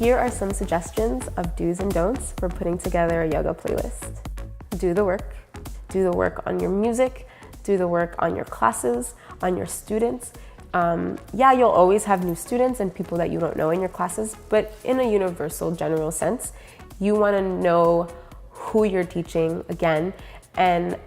Here are some suggestions of do's and don'ts for putting together a yoga playlist. Do the work. Do the work on your music. Do the work on your classes, on your students. Yeah, you'll always have new students and people that you don't know in your classes, but in a universal general sense, you want to know who you're teaching again and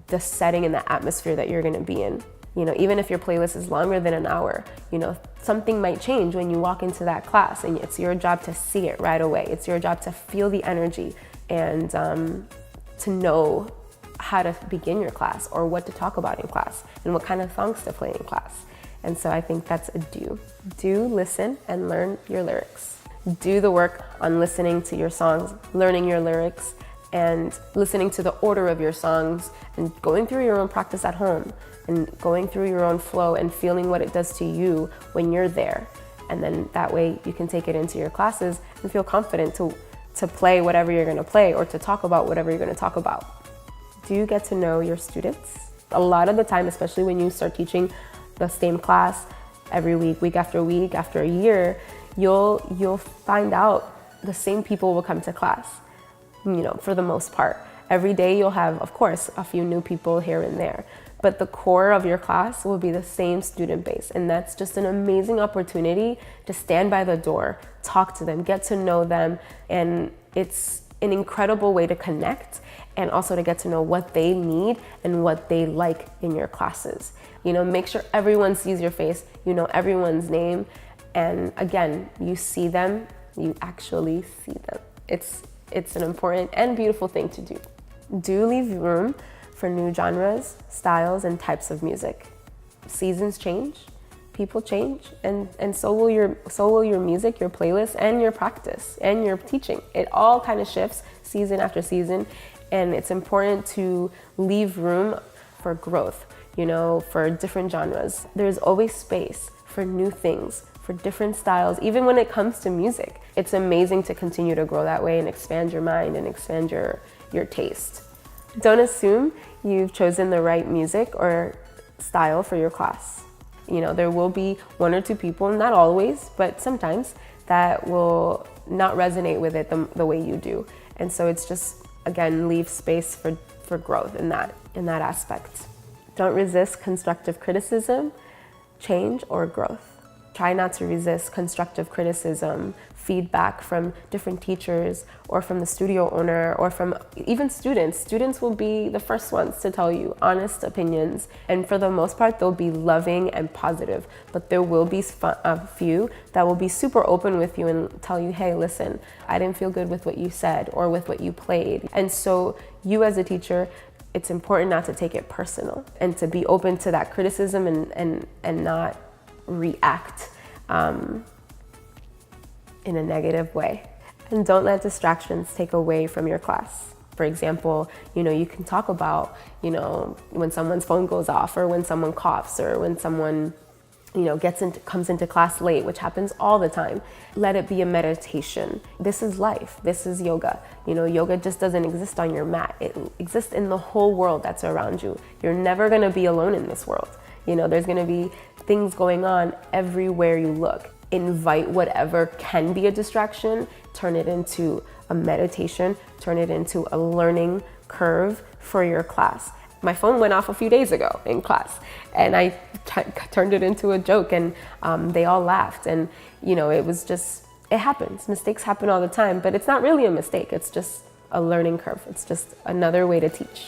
the setting and the atmosphere that you're going to be in. You know, even if your playlist is longer than an hour, you know, something might change when you walk into that class, and it's your job to see it right away. It's your job to feel the energy and to know how to begin your class or what to talk about in class and what kind of songs to play in class. And so I think that's a do. Do listen and learn your lyrics. Do the work on listening to your songs, learning your lyrics, and listening to the order of your songs and going through your own practice at home and going through your own flow and feeling what it does to you when you're there. And then that way you can take it into your classes and feel confident to play whatever you're gonna play or to talk about whatever you're gonna talk about. Do you get to know your students? A lot of the time, especially when you start teaching the same class every week after a year, you'll find out the same people will come to class, you know, for the most part. Every day you'll have, of course, a few new people here and there, but the core of your class will be the same student base. And that's just an amazing opportunity to stand by the door, talk to them, get to know them. And it's an incredible way to connect and also to get to know what they need and what they like in your classes. You know, make sure everyone sees your face, you know everyone's name, and again, you see them, you actually see them. It's an important and beautiful thing to do. Do leave room for new genres, styles, and types of music. Seasons change, people change, and so will your music, your playlist, and your practice, and your teaching. It all kind of shifts season after season, and it's important to leave room for growth, you know, for different genres. There's always space for new things, for different styles, even when it comes to music. It's amazing to continue to grow that way and expand your mind and expand your taste. Don't assume you've chosen the right music or style for your class. You know, there will be one or two people, not always, but sometimes, that will not resonate with it the way you do. And so it's just, again, leave space for growth in that aspect. Don't resist constructive criticism, change, or growth. Try not to resist constructive criticism, feedback from different teachers or from the studio owner or from even students. Students will be the first ones to tell you honest opinions, and for the most part, they'll be loving and positive, but there will be a few that will be super open with you and tell you, hey, listen, I didn't feel good with what you said or with what you played. And so you as a teacher, it's important not to take it personal and to be open to that criticism and not react in a negative way. And don't let distractions take away from your class. For example, you know, you can talk about, you know, when someone's phone goes off or when someone coughs or when someone, you know, comes into class late, which happens all the time. Let it be a meditation. This is life. This is yoga. You know, yoga just doesn't exist on your mat. It exists in the whole world that's around you. You're never going to be alone in this world. You know, there's going to be things going on everywhere you look. Invite whatever can be a distraction, turn it into a meditation, turn it into a learning curve for your class. My phone went off a few days ago in class, and I turned it into a joke, and they all laughed. And, you know, it happens. Mistakes happen all the time, but it's not really a mistake. It's just a learning curve. It's just another way to teach.